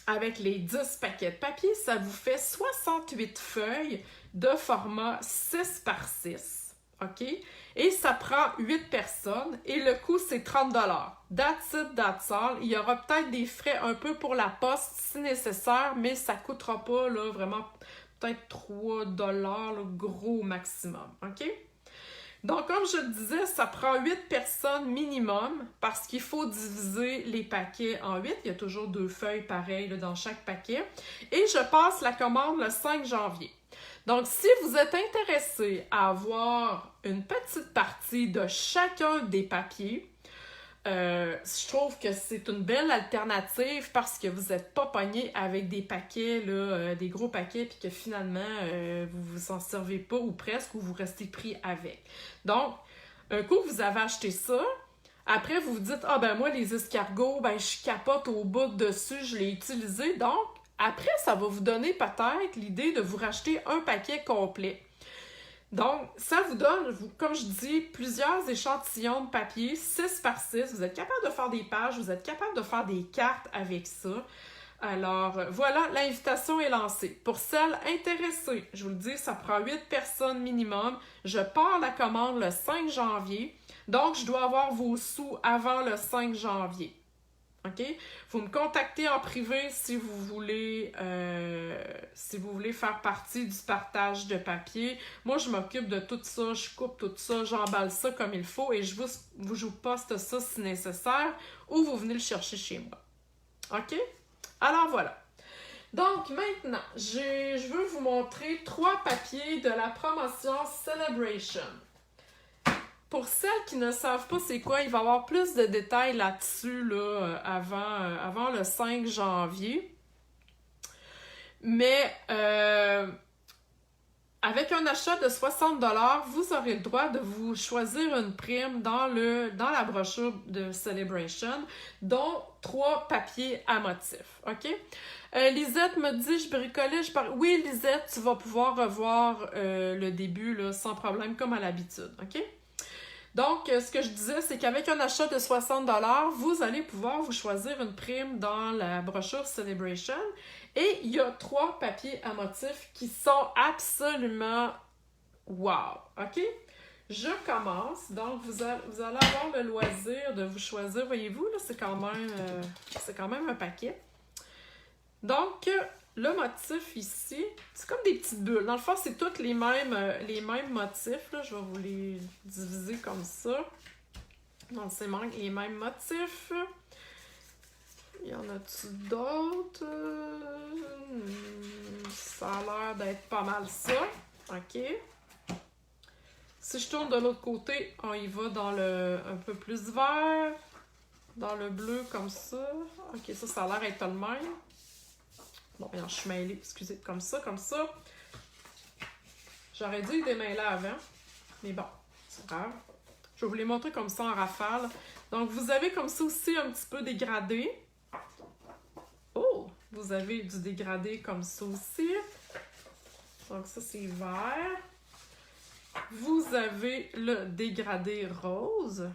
avec les 10 paquets de papier, ça vous fait 68 feuilles de format 6 par 6. OK? Et ça prend 8 personnes et le coût, c'est 30 $. That's it, that's all. Il y aura peut-être des frais un peu pour la poste si nécessaire, mais ça ne coûtera pas là, vraiment peut-être 3 $, le gros maximum. OK? Donc, comme je le disais, ça prend 8 personnes minimum parce qu'il faut diviser les paquets en 8. Il y a toujours 2 feuilles pareilles là, dans chaque paquet. Et je passe la commande le 5 janvier. Donc, si vous êtes intéressé à avoir une petite partie de chacun des papiers, je trouve que c'est une belle alternative parce que vous n'êtes pas pogné avec des paquets, là, des gros paquets, puis que finalement, vous ne vous en servez pas ou presque, ou vous restez pris avec. Donc, un coup que vous avez acheté ça, après vous vous dites « Ah ben moi, les escargots, ben je capote au bout dessus, je l'ai utilisé. » Donc, après, ça va vous donner peut-être l'idée de vous racheter un paquet complet. Donc, ça vous donne, comme je dis, plusieurs échantillons de papier, 6 par 6. Vous êtes capable de faire des pages, vous êtes capable de faire des cartes avec ça. Alors, voilà, l'invitation est lancée. Pour celles intéressées, je vous le dis, ça prend 8 personnes minimum. Je pars la commande le 5 janvier. Donc, je dois avoir vos sous avant le 5 janvier. OK? Vous me contactez en privé si vous voulez faire partie du partage de papier. Moi, je m'occupe de tout ça, je coupe tout ça, j'emballe ça comme il faut et je vous poste ça si nécessaire ou vous venez le chercher chez moi. OK? Alors voilà. Donc maintenant, je veux vous montrer 3 papiers de la promotion Celebration. Pour celles qui ne savent pas c'est quoi, il va y avoir plus de détails là-dessus là, avant le 5 janvier. Mais avec un achat de 60 $, vous aurez le droit de vous choisir une prime dans la brochure de Celebration, dont 3 papiers à motifs. OK? Lisette me dit, je bricolais, Oui, Lisette, tu vas pouvoir revoir le début là, sans problème, comme à l'habitude. OK? Donc, ce que je disais, c'est qu'avec un achat de 60 $, vous allez pouvoir vous choisir une prime dans la brochure Celebration. Et il y a 3 papiers à motifs qui sont absolument wow. OK? Je commence. Donc, vous allez avoir le loisir de vous choisir. Voyez-vous, là, c'est quand même un paquet. Donc, le motif ici, c'est comme des petites bulles. Dans le fond, c'est tous les mêmes motifs. Là. Je vais vous les diviser comme ça. Donc, c'est les mêmes motifs. Il y en a-tu d'autres? Ça a l'air d'être pas mal ça. OK. Si je tourne de l'autre côté, on y va dans le un peu plus vert. Dans le bleu, comme ça. OK, ça a l'air d'être le même. Bon, bien, je suis mêlée, excusez, comme ça. J'aurais dû les démêler avant, mais bon, c'est grave. Je vais vous les montrer comme ça en rafale. Donc, vous avez comme ça aussi un petit peu dégradé. Oh! Vous avez du dégradé comme ça aussi. Donc, ça, c'est vert. Vous avez le dégradé rose.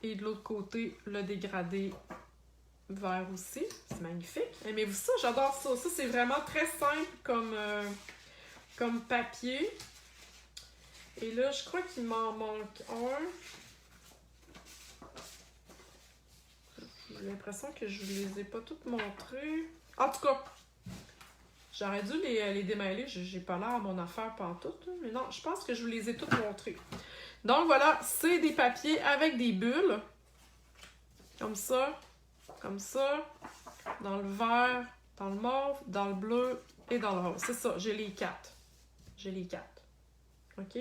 Et de l'autre côté, le dégradé vert aussi. C'est magnifique. Aimez-vous ça? J'adore ça. Ça, c'est vraiment très simple comme papier. Et là, je crois qu'il m'en manque un. J'ai l'impression que je ne les ai pas toutes montrées. En tout cas, j'aurais dû les démêler. J'ai pas l'air à mon affaire pantoute. Mais non, je pense que je vous les ai toutes montrées. Donc voilà, c'est des papiers avec des bulles. Comme ça. Comme ça, dans le vert, dans le mauve, dans le bleu et dans le rose. C'est ça, j'ai les 4. OK?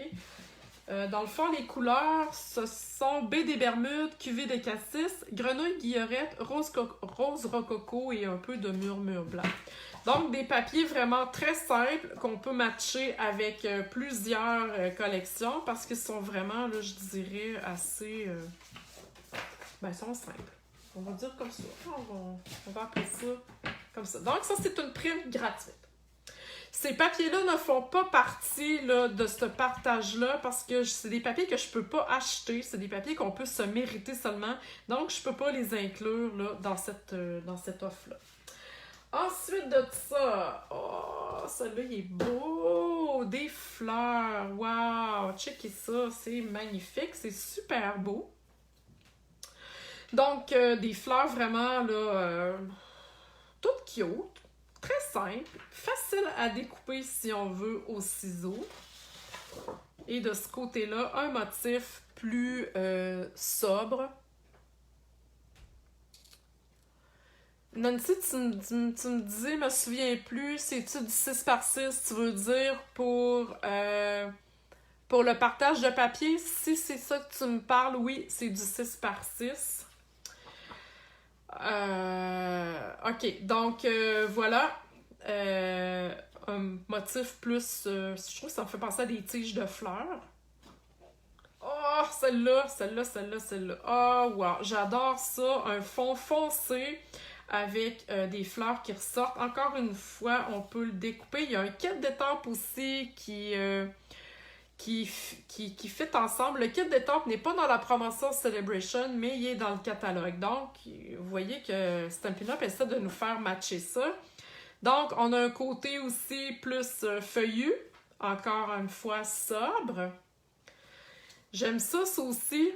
Dans le fond, les couleurs, ce sont baie des Bermudes, cuvée de cassis, grenouille guillerette, rose rococo et un peu de murmure blanc. Donc, des papiers vraiment très simples qu'on peut matcher avec plusieurs collections parce qu'ils sont vraiment, là, je dirais, assez... ils sont simples. On va dire comme ça. On va appeler ça comme ça. Donc, ça, c'est une prime gratuite. Ces papiers-là ne font pas partie là, de ce partage-là parce que c'est des papiers que je ne peux pas acheter. C'est des papiers qu'on peut se mériter seulement. Donc, je ne peux pas les inclure là, dans cette offre-là. Ensuite de ça, oh, celui-là, il est beau! Des fleurs! Wow! Checkez ça! C'est magnifique! C'est super beau! Donc, des fleurs vraiment, là, toutes cute, très simples, faciles à découper si on veut au ciseau. Et de ce côté-là, un motif plus sobre. Nancy, tu me dis, je me souviens plus, c'est-tu du 6x6, tu veux dire, pour le partage de papier? Si c'est ça que tu me parles, oui, c'est du 6x6. OK, donc voilà. Un motif plus... je trouve que ça me fait penser à des tiges de fleurs. Oh, celle-là. Oh, wow, j'adore ça. Un fond foncé avec des fleurs qui ressortent. Encore une fois, on peut le découper. Il y a un kit d'étampes aussi qui fit ensemble. Le kit d'étampes n'est pas dans la promotion Celebration, mais il est dans le catalogue. Donc, vous voyez que Stampin' Up essaie de nous faire matcher ça. Donc, on a un côté aussi plus feuillu, encore une fois sobre. J'aime ça aussi.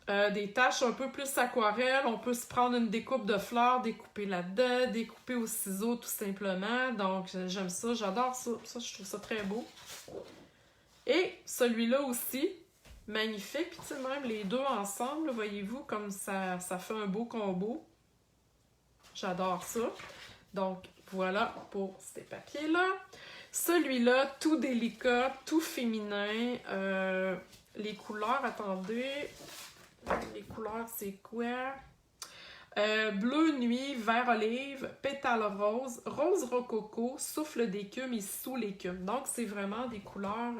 Des taches un peu plus aquarelles. On peut se prendre une découpe de fleurs, découper là-dedans, découper au ciseau tout simplement. Donc, j'aime ça, j'adore ça. Ça, je trouve ça très beau. Et celui-là aussi, magnifique. Puis, tu sais, même les deux ensemble, voyez-vous, comme ça fait un beau combo. J'adore ça. Donc, voilà pour ces papiers-là. Celui-là, tout délicat, tout féminin. Les couleurs, attendez. Les couleurs, c'est quoi? Bleu nuit, vert olive, pétale rose, rose rococo, souffle d'écume et sous l'écume. Donc, c'est vraiment des couleurs...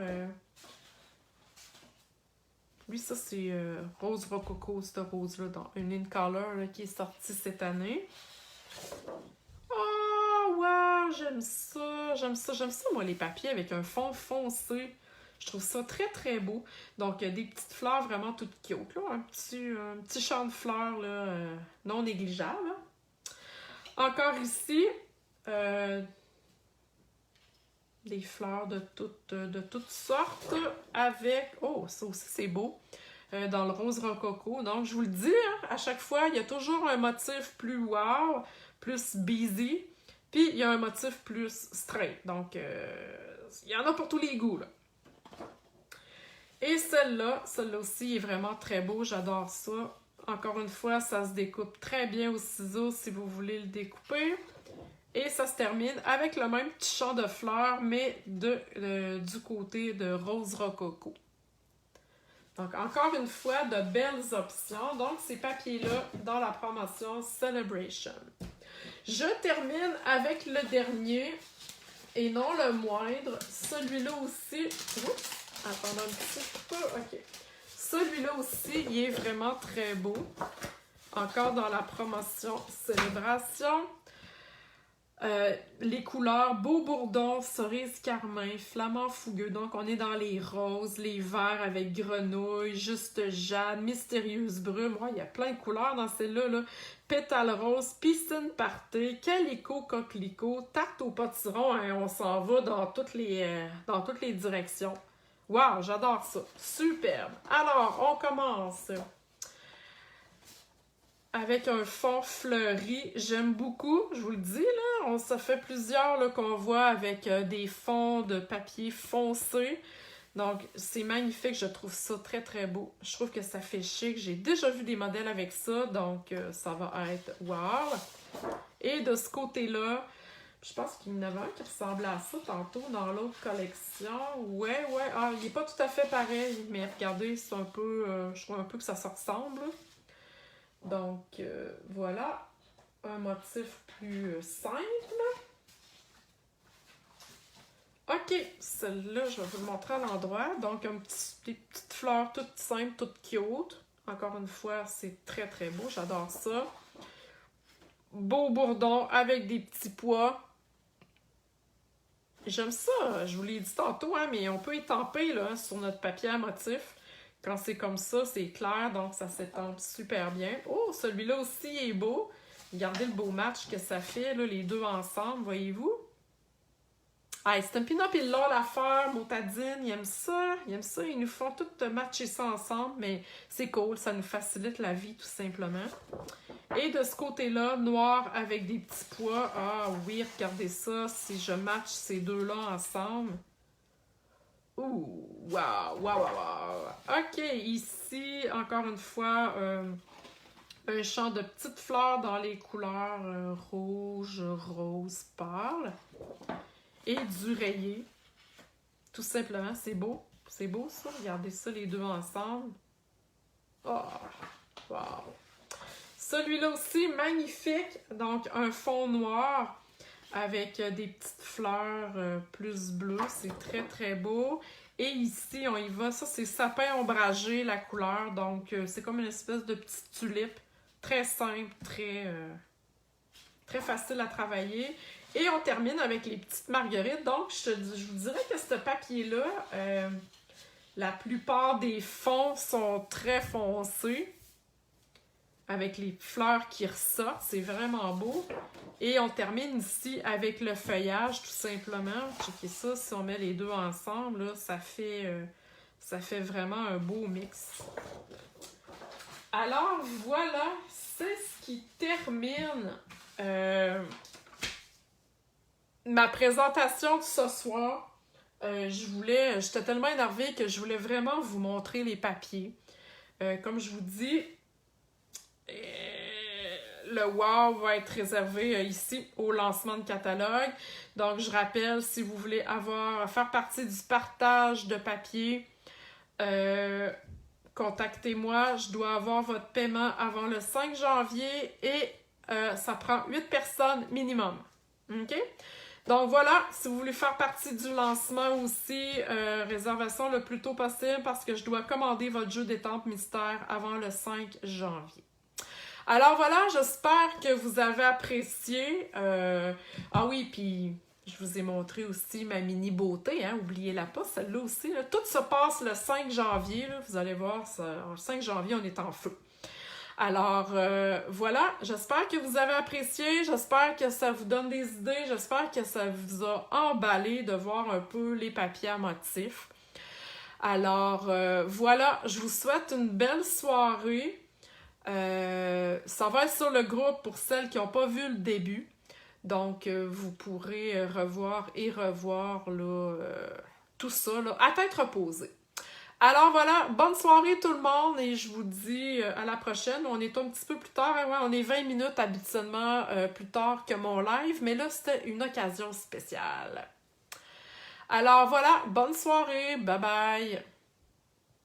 Lui, ça, c'est rose rococo, cette rose-là, dans une in color là, qui est sortie cette année. Oh, wow! J'aime ça, j'aime ça, j'aime ça, moi, les papiers avec un fond foncé. Je trouve ça très, très beau. Donc, des petites fleurs vraiment toutes cute, là. Un petit champ de fleurs, là, non négligeable. Là. Encore ici, des fleurs de toutes sortes avec... Oh, ça aussi, c'est beau. Dans le rose rococo. Donc, je vous le dis, hein, à chaque fois, il y a toujours un motif plus wow, plus busy, puis il y a un motif plus straight. Donc, il y en a pour tous les goûts, là. Et celle-là aussi est vraiment très beau, j'adore ça. Encore une fois, ça se découpe très bien au ciseau si vous voulez le découper. Et ça se termine avec le même petit champ de fleurs, mais du côté de rose rococo. Donc, encore une fois, de belles options. Donc, ces papiers-là dans la promotion Celebration. Je termine avec le dernier, et non le moindre. Celui-là aussi... Oups, attendez un petit peu. OK. Celui-là aussi, il est vraiment très beau. Encore dans la promotion Célébration. Les couleurs beau bourdon, cerise carmin, flamand fougueux. Donc, on est dans les roses, les verts avec grenouille, juste jade, mystérieuse brume. Ouais, il y a plein de couleurs dans celle-là. Là. Pétale rose, piscine party, calico, coquelicot, tarte au potiron. Hein, on s'en va dans toutes les directions. Wow, j'adore ça. Superbe. Alors, on commence avec un fond fleuri. J'aime beaucoup, je vous le dis, là. Ça fait plusieurs là, qu'on voit avec des fonds de papier foncé. Donc, c'est magnifique. Je trouve ça très, très beau. Je trouve que ça fait chic. J'ai déjà vu des modèles avec ça. Donc, ça va être wow. Et de ce côté-là, je pense qu'il y en avait un qui ressemblait à ça tantôt dans l'autre collection. Ouais. Ah, il n'est pas tout à fait pareil. Mais regardez, c'est un peu... je trouve un peu que ça se ressemble. Donc, voilà, un motif plus simple. OK, celle-là, je vais vous le montrer à l'endroit. Donc, des petites fleurs toutes simples, toutes cute. Encore une fois, c'est très, très beau. J'adore ça. Beau bourdon avec des petits pois. J'aime ça. Je vous l'ai dit tantôt, hein, mais on peut étamper là, sur notre papier à motif. Quand c'est comme ça, c'est clair, donc ça s'étampe super bien. Oh, celui-là aussi est beau. Regardez le beau match que ça fait, là, les deux ensemble, voyez-vous? Ah, Stampin' Up! Ils l'ont l'affaire, Motadine, ils aiment ça. Ils nous font tout matcher ça ensemble, mais c'est cool, ça nous facilite la vie, tout simplement. Et de ce côté-là, noir avec des petits pois. Ah oui, regardez ça, si je match ces deux-là ensemble... Ouh, wow. OK, ici, encore une fois, un champ de petites fleurs dans les couleurs rouge, rose, pâle. Et du rayé. Tout simplement, c'est beau. C'est beau, ça. Regardez ça, les deux ensemble. Oh, wow. Celui-là aussi, magnifique. Donc, un fond noir avec des petites fleurs plus bleues. C'est très, très beau. Et ici, on y va. Ça, c'est sapin ombragé, la couleur. Donc, c'est comme une espèce de petite tulipe. Très simple, très facile à travailler. Et on termine avec les petites marguerites. Donc, je vous dirais que ce papier-là, la plupart des fonds sont très foncés. Avec les fleurs qui ressortent, c'est vraiment beau. Et on termine ici avec le feuillage, tout simplement. Checkez ça, si on met les deux ensemble, là, ça fait vraiment un beau mix. Alors, voilà, c'est ce qui termine ma présentation de ce soir. J'étais tellement énervée que je voulais vraiment vous montrer les papiers. Comme je vous dis, le wow va être réservé ici au lancement de catalogue. Donc, je rappelle, si vous voulez faire partie du partage de papier, contactez-moi. Je dois avoir votre paiement avant le 5 janvier et ça prend 8 personnes minimum. OK? Donc voilà, si vous voulez faire partie du lancement aussi, réservation le plus tôt possible parce que je dois commander votre jeu d'étampes mystère avant le 5 janvier. Alors voilà, j'espère que vous avez apprécié. Ah oui, puis je vous ai montré aussi ma mini beauté, hein, oubliez-la pas, celle-là aussi. Là. Tout se passe le 5 janvier, là, vous allez voir, le 5 janvier, on est en feu. Alors, voilà, j'espère que vous avez apprécié, j'espère que ça vous donne des idées, j'espère que ça vous a emballé de voir un peu les papiers à motifs. Alors, voilà, je vous souhaite une belle soirée. Ça va être sur le groupe pour celles qui n'ont pas vu le début. Donc, vous pourrez revoir et revoir là, tout ça là, à tête reposée. Alors voilà, bonne soirée tout le monde et je vous dis à la prochaine. On est un petit peu plus tard, hein, ouais, on est 20 minutes habituellement plus tard que mon live, mais là c'était une occasion spéciale. Alors voilà, bonne soirée, bye bye!